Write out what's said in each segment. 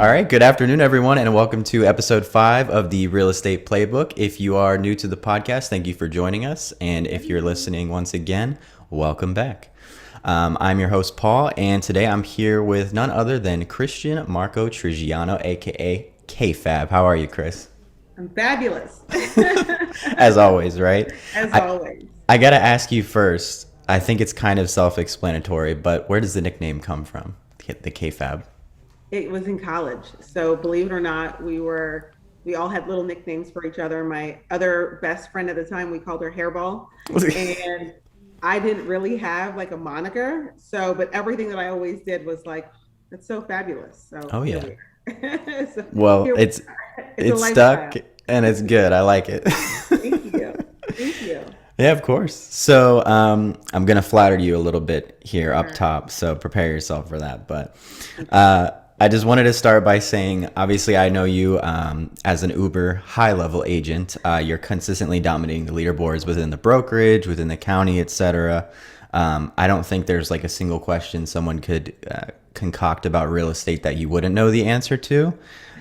All right, good afternoon, everyone, and welcome to episode 5 of the Real Estate Playbook. If you are new to the podcast, thank you for joining us. And if you're listening once again, welcome back. I'm your host, Paul, and today I'm here with none other than Khristian Marcotrigiano, aka KFAB. How are you, Chris? I'm fabulous. As always, right? As I, always. I got to ask you first. I think it's kind of self explanatory, but where does the nickname come from? The KFAB. It was in college. So believe it or not, we all had little nicknames for each other. My other best friend at the time, we called her Hairball. And I didn't really have like a moniker. So, but everything that I always did was like, that's so fabulous. So Oh, here yeah. we are. So Well, here we it's are. It's a it's stuck lifestyle. and it's good. I like it. Thank you. Thank you. Yeah, of course. So I'm gonna flatter you a little bit here All up right. top. So prepare yourself for that. But I just wanted to start by saying, obviously, I know you as an Uber high-level agent. You're consistently dominating the leaderboards within the brokerage, within the county, etc. I don't think there's like a single question someone could concoct about real estate that you wouldn't know the answer to.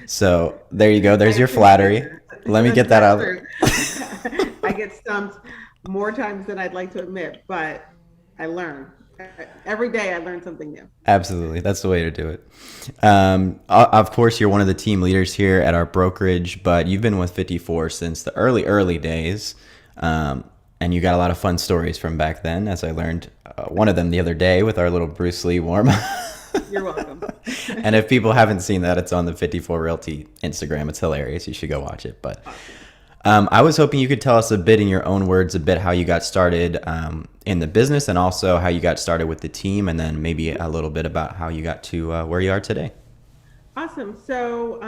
So there you go. I There's your appreciate flattery. that. Let me get that That's out. true. I get stumped more times than I'd like to admit, but I learn. Every day I learn something new. Absolutely. That's the way to do it. Of course, you're one of the team leaders here at our brokerage, but you've been with 54 since the early days. And you got a lot of fun stories from back then, as I learned one of them the other day with our little Bruce Lee warm. You're welcome. And if people haven't seen that, it's on the 54 Realty Instagram. It's hilarious. You should go watch it. But Awesome. I was hoping you could tell us a bit in your own words, a bit how you got started in the business and also how you got started with the team, and then maybe a little bit about how you got to where you are today. Awesome. So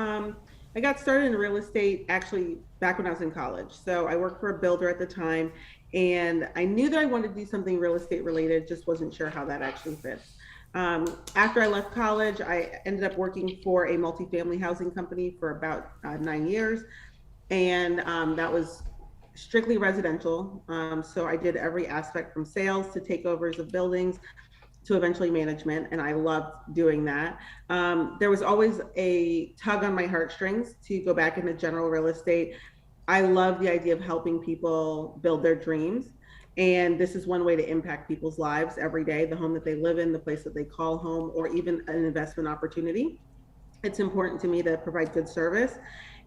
I got started in real estate actually back when I was in college. So I worked for a builder at the time, and I knew that I wanted to do something real estate related, just wasn't sure how that actually fits. After I left college, I ended up working for a multifamily housing company for about 9 years. And that was strictly residential. So I did every aspect from sales to takeovers of buildings to eventually management, and I loved doing that. There was always a tug on my heartstrings to go back into general real estate. I love the idea of helping people build their dreams. And this is one way to impact people's lives every day, the home that they live in, the place that they call home, or even an investment opportunity. It's important to me to provide good service.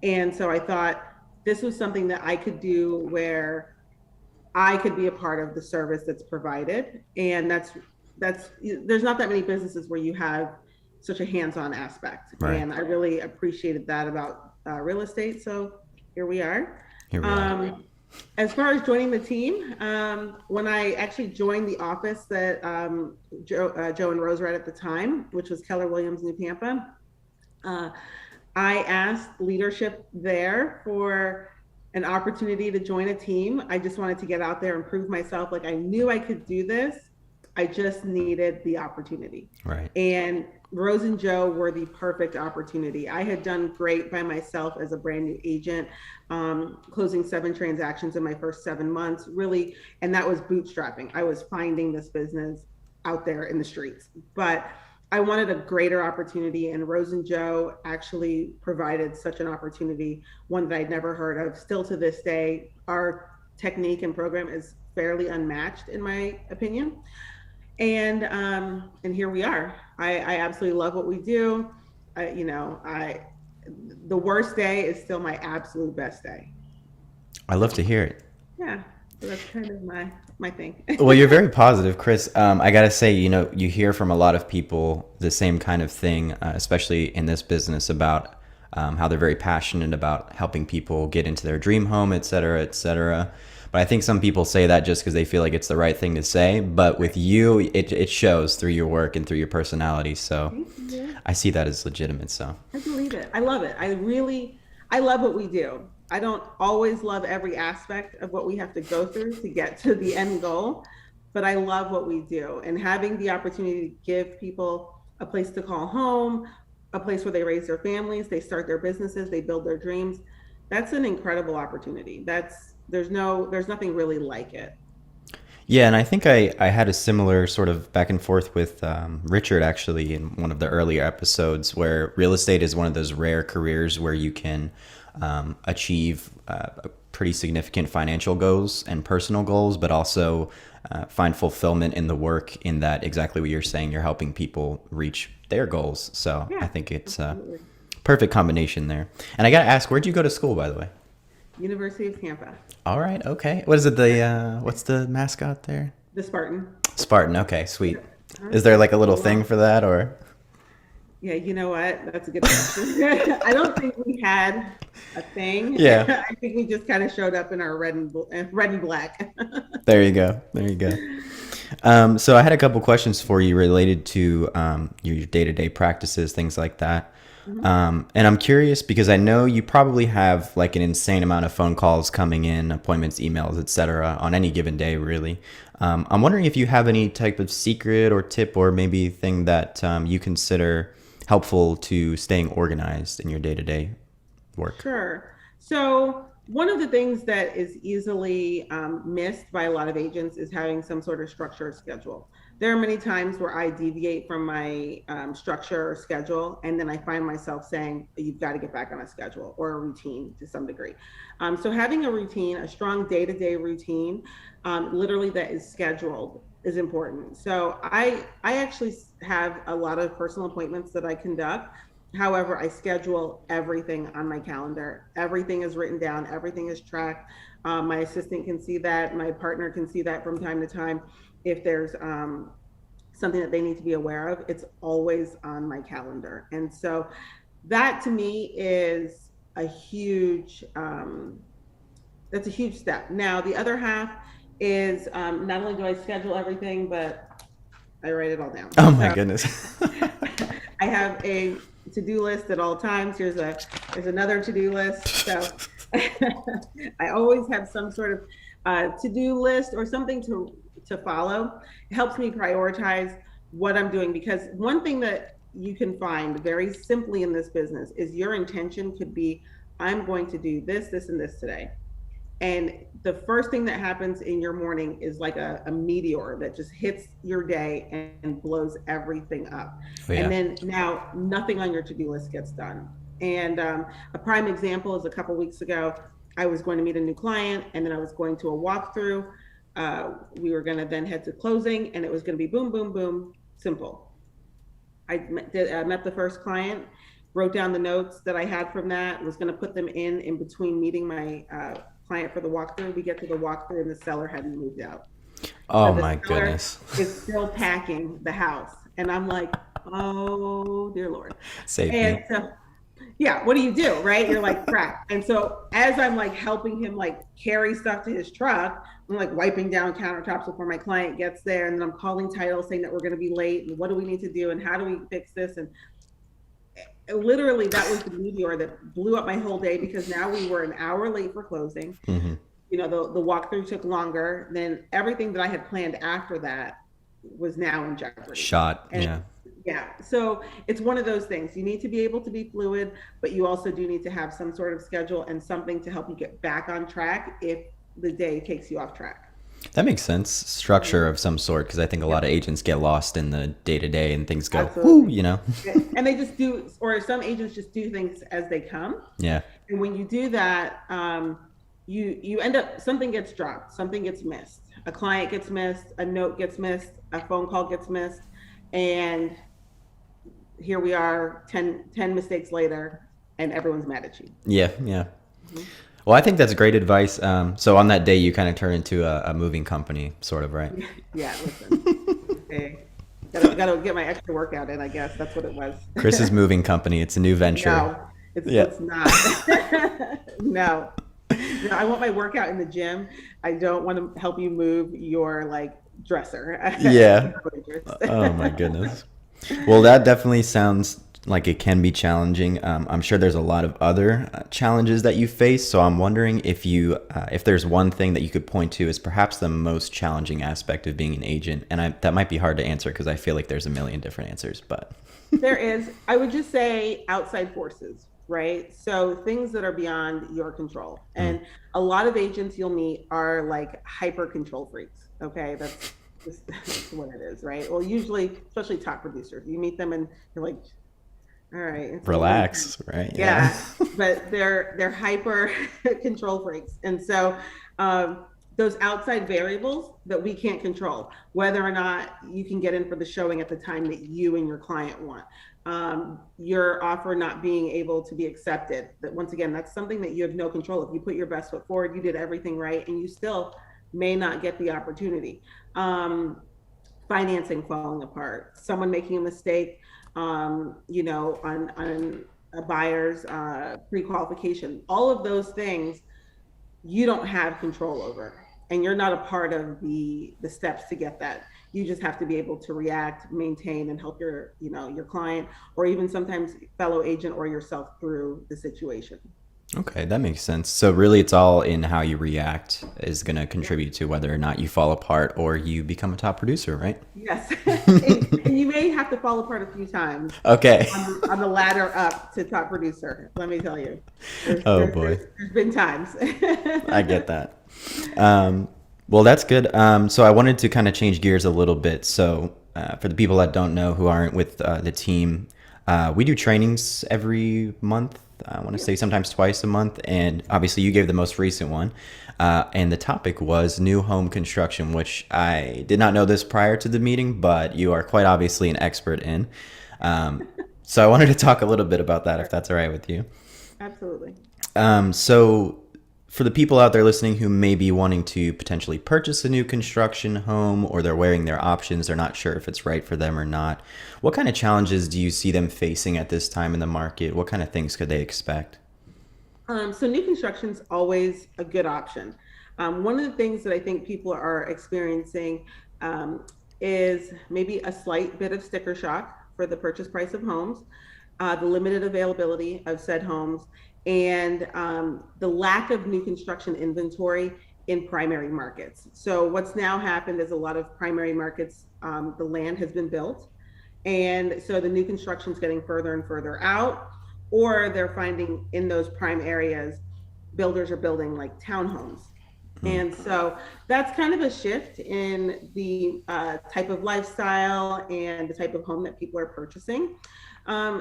And so I thought this was something that I could do where I could be a part of the service that's provided. And that's there's not that many businesses where you have such a hands-on aspect. Right. And I really appreciated that about real estate. So here we are. Here we are. As far as joining the team, when I actually joined the office that Joe and Rose were at the time, which was Keller Williams, New Tampa, uh, I asked leadership there for an opportunity to join a team. I just wanted to get out there and prove myself. Like I knew I could do this. I just needed the opportunity. Right. And Rose and Joe were the perfect opportunity. I had done great by myself as a brand new agent, closing 7 transactions in my first 7 months, really. And that was bootstrapping. I was finding this business out there in the streets. But I wanted a greater opportunity, and Rose and Joe actually provided such an opportunity, one that I'd never heard of. Still to this day, our technique and program is fairly unmatched, in my opinion. And here we are. I absolutely love what we do. I the worst day is still my absolute best day. I love to hear it. Yeah, so that's kind of my thing. Well, you're very positive, Chris. I gotta say, you hear from a lot of people the same kind of thing, especially in this business, about how they're very passionate about helping people get into their dream home, et cetera, et cetera. But I think some people say that just because they feel like it's the right thing to say. But with you, it shows through your work and through your personality. So Thank you. I see that as legitimate. So I believe it. I love it. I love what we do. I don't always love every aspect of what we have to go through to get to the end goal, but I love what we do. And having the opportunity to give people a place to call home, a place where they raise their families, they start their businesses, they build their dreams. That's an incredible opportunity. There's nothing really like it. Yeah, and I think I had a similar sort of back and forth with Richard actually in one of the earlier episodes where real estate is one of those rare careers where you can achieve pretty significant financial goals and personal goals, but also find fulfillment in the work in that exactly what you're saying, you're helping people reach their goals. So I Yeah, think it's a absolutely. perfect combination there. And I got to ask, where'd you go to school, by the way? University of Tampa, All right, okay. What is it? What's the mascot there? the Spartan. Spartan. Okay, sweet. Huh? Is there like a little Well, thing for that, or? yeah, you know what? That's a good question. I don't think we had a thing. Yeah. I think we just kind of showed up in our red and black. There you go. There you go. So I had a couple questions for you related to your day-to-day practices, things like that. Mhm. And I'm curious because I know you probably have like an insane amount of phone calls coming in, appointments, emails, etc. on any given day, really. I'm wondering if you have any type of secret or tip or maybe thing that you consider helpful to staying organized in your day-to-day work. Sure. So one of the things that is easily missed by a lot of agents is having some sort of structure or schedule. There are many times where I deviate from my structure or schedule, and then I find myself saying, you've got to get back on a schedule or a routine to some degree. So having a routine, a strong day-to-day routine, literally that is scheduled is important. So I actually have a lot of personal appointments that I conduct. However, I schedule everything on my calendar. Everything is written down, everything is tracked. My assistant can see that, my partner can see that from time to time. If there's something that they need to be aware of, it's always on my calendar. And so that to me is a huge, that's a huge step. Now, the other half is not only do I schedule everything, but I write it all down. Oh my So goodness. I have a to-do list at all times. There's another to-do list. So I always have some sort of to-do list or something to follow. It helps me prioritize what I'm doing because one thing that you can find very simply in this business is your intention could be, I'm going to do this, this, and this today. And the first thing that happens in your morning is like a meteor that just hits your day and blows everything up. Oh, yeah. And then now nothing on your to-do list gets done. And a prime example is a couple weeks ago, I was going to meet a new client and then I was going to a walkthrough. We were going to then head to closing and it was going to be boom, boom, boom, simple. I met the first client, wrote down the notes that I had from that, was going to put them in between meeting my client for the walkthrough. We get to the walkthrough and the seller hadn't moved out. Oh So the my seller goodness. is still packing the house. And I'm like, oh dear Lord. Save And me. so, yeah, what do you do, right? You're like, crap. And so as I'm like helping him like carry stuff to his truck, I'm like wiping down countertops before my client gets there. And then I'm calling title saying that we're going to be late and what do we need to do and how do we fix this? And literally that was the meteor that blew up my whole day because now we were an hour late for closing. Hmm. You know, the walkthrough took longer. Then everything that I had planned after that was now in jeopardy. Shot. And Yeah. yeah, so it's one of those things. You need to be able to be fluid, but you also do need to have some sort of schedule and something to help you get back on track if the day takes you off track. That makes sense. Structure of some sort, because I think a lot of Yep, agents get lost in the day to day and things go, whoo, absolutely. you know? And they just do, or some agents just do things as they come. Yeah. And when you do that, you end up something gets dropped, something gets missed, a client gets missed, a note gets missed, a phone call gets missed, and here we are 10 mistakes later, and everyone's mad at you. Yeah. Yeah. Mhm. Well, I think that's great advice. So on that day, you kind of turn into a moving company, sort of, right? Yeah, listen, okay, gotta get my extra workout in. I guess that's what it was. Chris's moving company. It's a new venture. No, it's Yeah. it's not. No. No, I want my workout in the gym. I don't want to help you move your like dresser. Yeah. No interest. Oh my goodness. Well, that definitely sounds like it can be challenging. I'm sure there's a lot of other challenges that you face. So I'm wondering if there's one thing that you could point to as perhaps the most challenging aspect of being an agent. And that might be hard to answer because I feel like there's a million different answers. But There is, I would just say outside forces. right? So things that are beyond your control. And a lot of agents you'll meet are like hyper control freaks. Okay. That's what it is, right? Well, usually, especially top producers, you meet them and you're like, all right, it's a little intense. Relax, right? Yeah. Yeah, but they're hyper control freaks, and so um, those outside variables that we can't control, whether or not you can get in for the showing at the time that you and your client want, your offer not being able to be accepted. That once again, that's something that you have no control. If you put your best foot forward, you did everything right, and you still may not get the opportunity. Financing falling apart, someone making a mistake, on a buyer's pre-qualification, all of those things you don't have control over, and you're not a part of the steps to get that. You just have to be able to react, maintain, and help your client, or even sometimes fellow agent or yourself through the situation. Okay, that makes sense. So really it's all in how you react is going to contribute to whether or not you fall apart or you become a top producer, right? Yes. And you may have to fall apart a few times Okay. on the ladder up to top producer. Let me tell you, there's, Oh there's, boy. there's, there's been times. I get that. Well, that's good. So I wanted to kind of change gears a little bit. So for the people that don't know who aren't with the team, we do trainings every month. I want to say sometimes twice a month. And obviously you gave the most recent one. And the topic was new home construction, which I did not know this prior to the meeting, but you are quite obviously an expert in. So I wanted to talk a little bit about that, if that's all right with you. Absolutely. So for the people out there listening who may be wanting to potentially purchase a new construction home, or they're weighing their options, they're not sure if it's right for them or not, what kind of challenges do you see them facing at this time in the market? What kind of things could they expect? So new construction is always a good option. One of the things that I think people are experiencing is maybe a slight bit of sticker shock for the purchase price of homes, the limited availability of said homes, and the lack of new construction inventory in primary markets. So what's now happened is a lot of primary markets, the land has been built, and so the new construction is getting further and further out, or they're finding in those prime areas, builders are building like townhomes. And so that's kind of a shift in the type of lifestyle and the type of home that people are purchasing.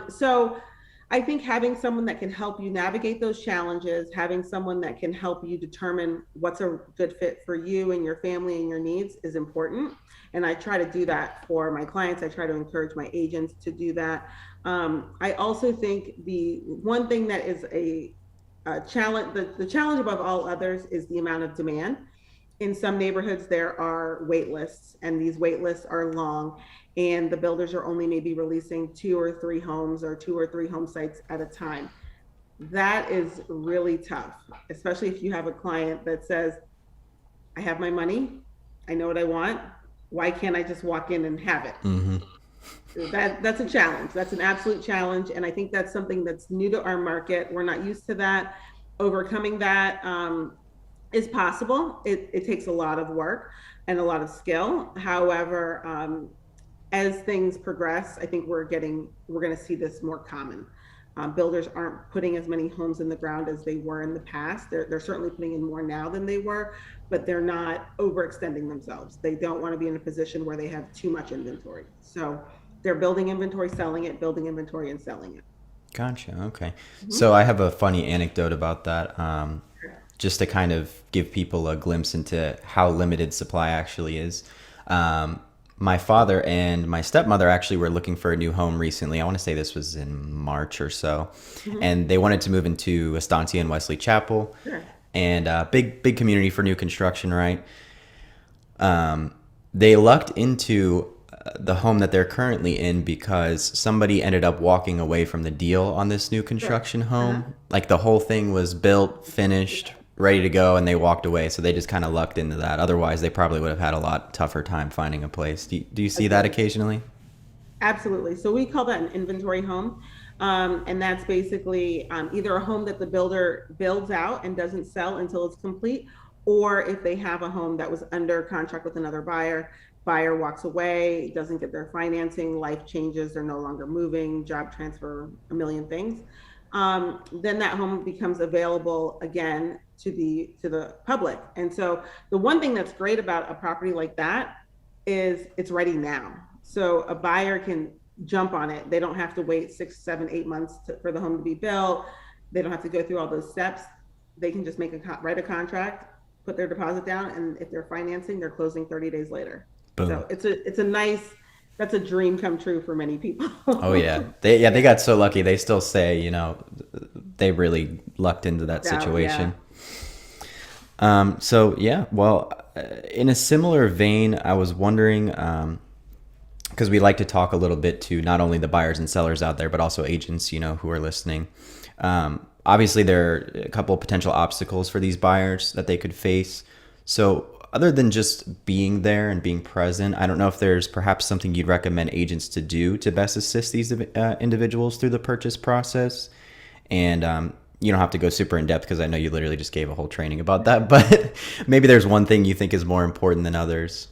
So I think having someone that can help you navigate those challenges, having someone that can help you determine what's a good fit for you and your family and your needs is important. And I try to do that for my clients. I try to encourage my agents to do that. I also think the one thing that is a challenge, the challenge above all others is the amount of demand. In some neighborhoods, there are wait lists, and these wait lists are long, and the builders are only maybe releasing 2 or 3 homes or 2 or 3 home sites at a time. That is really tough, especially if you have a client that says, I have my money, I know what I want. Why can't I just walk in and have it? Mm-hmm. That's a challenge. That's an absolute challenge. And I think that's something that's new to our market. We're not used to that. Overcoming that is possible. It takes a lot of work and a lot of skill. However, as things progress, I think we're going to see this more common. Builders aren't putting as many homes in the ground as they were in the past. They're certainly putting in more now than they were, but they're not overextending themselves. They don't want to be in a position where they have too much inventory. So they're building inventory, selling it, building inventory, and selling it. Gotcha. Okay. So I have a funny anecdote about that. Just to kind of give people a glimpse into how limited supply actually is. My father and my stepmother actually were looking for a new home recently. I want to say this was in March or so. And they wanted to move into Estancia and Wesley Chapel. Sure. And big community for new construction, right? They lucked into the home that they're currently in because somebody ended up walking away from the deal on this new construction home. Like the whole thing was built, finished, ready to go, and they walked away. So they just kind of lucked into that. Otherwise, they probably would have had a lot tougher time finding a place. Do you see that occasionally? Absolutely. So we call that an inventory home. And that's basically either a home that the builder builds out and doesn't sell until it's complete, or if they have a home that was under contract with another buyer walks away, doesn't get their financing, life changes, they're no longer moving, job transfer, a million things. then that home becomes available again to the public. And so the one thing that's great about a property like that is it's ready now. So a buyer can jump on it. They don't have to wait 6, 7, 8 months for the home to be built. They don't have to go through all those steps. They can just write a contract, put their deposit down, and if they're financing, they're closing 30 days later. Boom. So it's a nice, that's a dream come true for many people. Oh yeah. They got so lucky. They still say, they really lucked into that situation. So yeah, well, in a similar vein, I was wondering, because we like to talk a little bit to not only the buyers and sellers out there, but also agents, who are listening. Obviously, there are a couple of potential obstacles for these buyers that they could face. So other than just being there and being present, I don't know if there's perhaps something you'd recommend agents to do to best assist these individuals through the purchase process. And you don't have to go super in depth because I know you literally just gave a whole training about that, but maybe there's one thing you think is more important than others.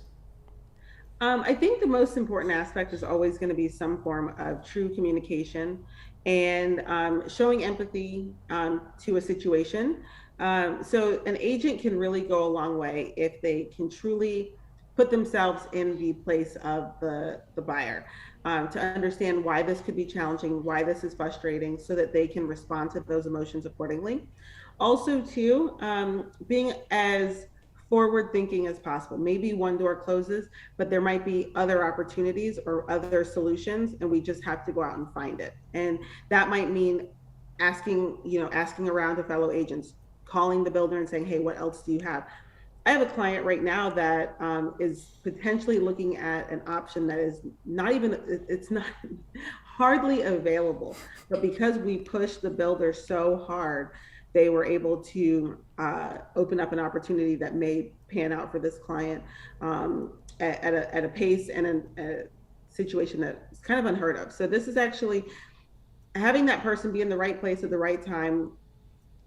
I think the most important aspect is always going to be some form of true communication and showing empathy to a situation. So an agent can really go a long way if they can truly put themselves in the place of the buyer, to understand why this could be challenging, why this is frustrating, so that they can respond to those emotions accordingly. Also, too, being as forward thinking as possible. Maybe one door closes, but there might be other opportunities or other solutions, and we just have to go out and find it. And that might mean asking around to fellow agents, calling the builder and saying, hey, what else do you have? I have a client right now that is potentially looking at an option that is it's not hardly available, but because we pushed the builder so hard, they were able to open up an opportunity that may pan out for this client at a pace and a situation that's kind of unheard of. So this is actually having that person be in the right place at the right time,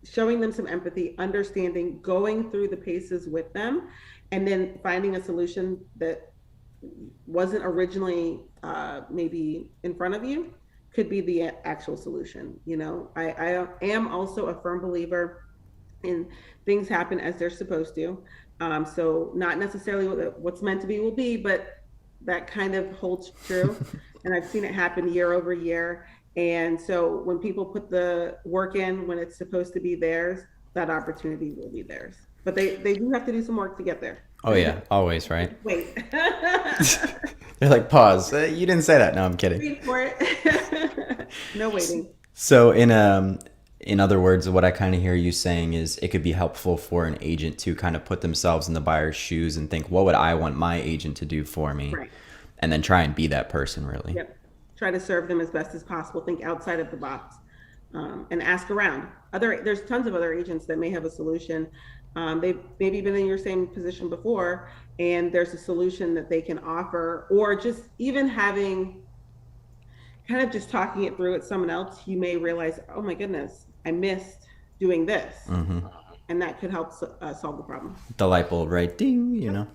showing them some empathy, understanding, going through the paces with them, and then finding a solution that wasn't originally maybe in front of you could be the actual solution. I am also a firm believer in things happen as they're supposed to. So not necessarily what's meant to be will be, but that kind of holds true. And I've seen it happen year over year. And so when people put the work in when it's supposed to be theirs, that opportunity will be theirs. But they do have to do some work to get there. Oh yeah, always, right? Wait. They're like, pause. You didn't say that. No, I'm kidding. Wait for it. No waiting. So in other words, what I kind of hear you saying is it could be helpful for an agent to kind of put themselves in the buyer's shoes and think, what would I want my agent to do for me? Right. And then try and be that person, really. Yep. Try to serve them as best as possible. Think outside of the box, and ask around. There's tons of other agents that may have a solution. They've maybe been in your same position before, and there's a solution that they can offer, or just even having kind of just talking it through with someone else, you may realize, oh my goodness, I missed doing this. Mm-hmm. And that could help solve the problem. The light bulb, right? Ding,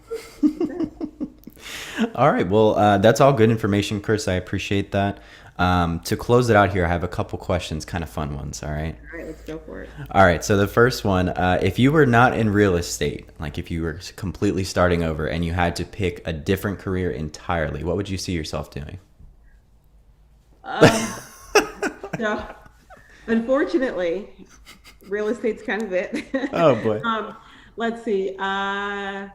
All right. Well, that's all good information, Khris. I appreciate that. To close it out here, I have a couple questions, kind of fun ones. All right. All right, let's go for it. All right. So the first one, if you were not in real estate, like if you were completely starting over and you had to pick a different career entirely, what would you see yourself doing? So, unfortunately, real estate's kind of it. Oh boy. Let's see. No.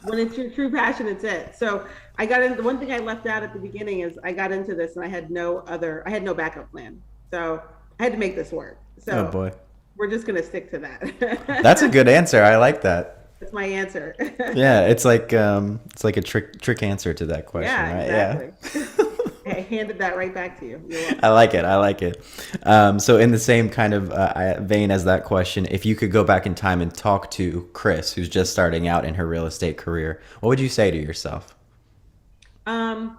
When it's your true passion, it's it. So I got into, the one thing I left out at the beginning is I got into this and I had no backup plan. So I had to make this work. So oh boy. We're just going to stick to that. That's a good answer. I like that. That's my answer. Yeah. It's like a trick answer to that question. Yeah, right? exactly. Yeah. I handed that right back to you. I like it. So in the same kind of vein as that question, if you could go back in time and talk to Khris, who's just starting out in her real estate career, what would you say to yourself? The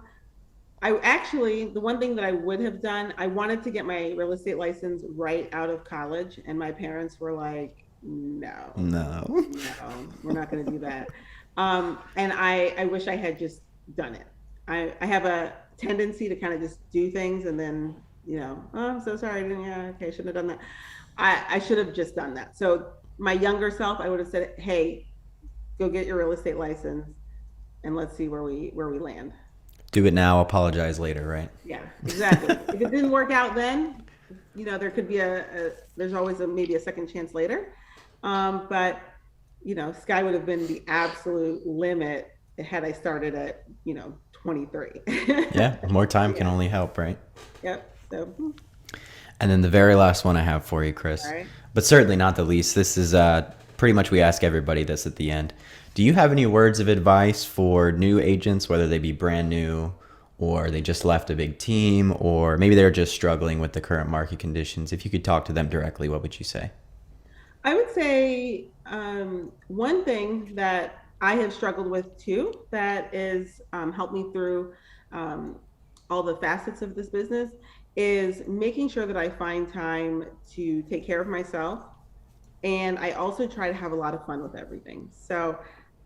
one thing that I would have done, I wanted to get my real estate license right out of college. And my parents were like, no, we're not going to do that. And I wish I had just done it. I have a tendency to kind of just do things and then, oh, I'm so sorry. Yeah, okay, I shouldn't have done that. I should have just done that. So my younger self, I would have said, hey, go get your real estate license and let's see where we land. Do it now, apologize later, right? Yeah, exactly. If it didn't work out then, there could be there's always maybe a second chance later. But sky would have been the absolute limit had I started at 23. Yeah, more time can only help, right? Yep. So. And then the very last one I have for you, Khris, All right. but certainly not the least. This is pretty much, we ask everybody this at the end. Do you have any words of advice for new agents, whether they be brand new or they just left a big team, or maybe they're just struggling with the current market conditions? If you could talk to them directly, what would you say? I would say one thing that I have struggled with too, that is helped me through all the facets of this business, is making sure that I find time to take care of myself. And I also try to have a lot of fun with everything. So,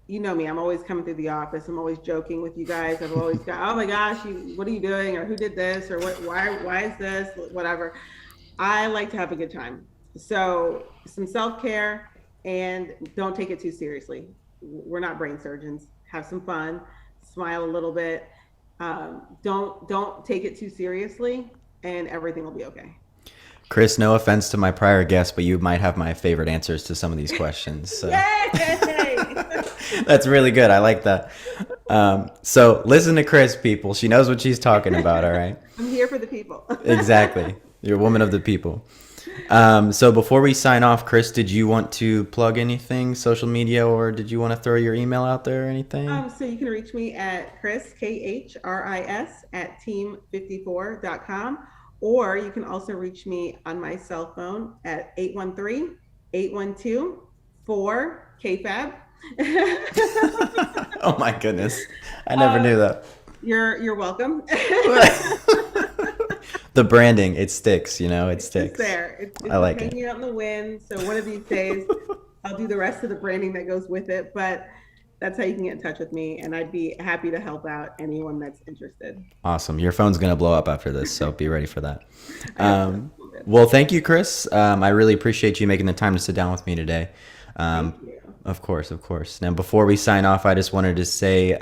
you know me, I'm always coming through the office. I'm always joking with you guys. I've always got, oh my gosh, what are you doing? Or who did this? Or why is this? Whatever. I like to have a good time. So some self-care, and don't take it too seriously. We're not brain surgeons. Have some fun, smile a little bit. Don't take it too seriously, and everything will be okay. Khris, no offense to my prior guests, but you might have my favorite answers to some of these questions. So. Yay! That's really good. I like that. So listen to Khris, people. She knows what she's talking about, all right? I'm here for the people. Exactly. You're a woman of the people. So before we sign off, Khris, did you want to plug anything, social media, or did you want to throw your email out there or anything? So you can reach me at Khris, KHRIS, at team54.com. Or you can also reach me on my cell phone at 813-812-4KFAB. Oh my goodness. I never knew that. You're welcome. The branding, it sticks, it sticks. It's there. It's I like hanging out in the wind. So one of these days, I'll do the rest of the branding that goes with it. But that's how you can get in touch with me. And I'd be happy to help out anyone that's interested. Awesome. Your phone's going to blow up after this, so be ready for that. Well, thank you, Khris. I really appreciate you making the time to sit down with me today. Thank you. Of course. Now, before we sign off, I just wanted to say,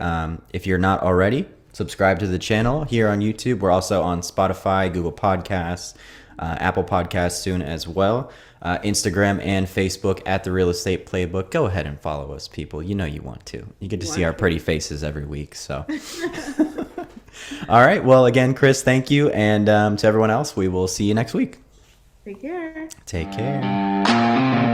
if you're not already, subscribe to the channel here on YouTube. We're also on Spotify, Google Podcasts, Apple Podcasts soon as well. Instagram and Facebook at The Real Estate Playbook. Go ahead and follow us, people. You know you want to. You get to see our pretty faces every week. So, all right. Well, again, Khris, thank you. And to everyone else, we will see you next week. Take care. Take care.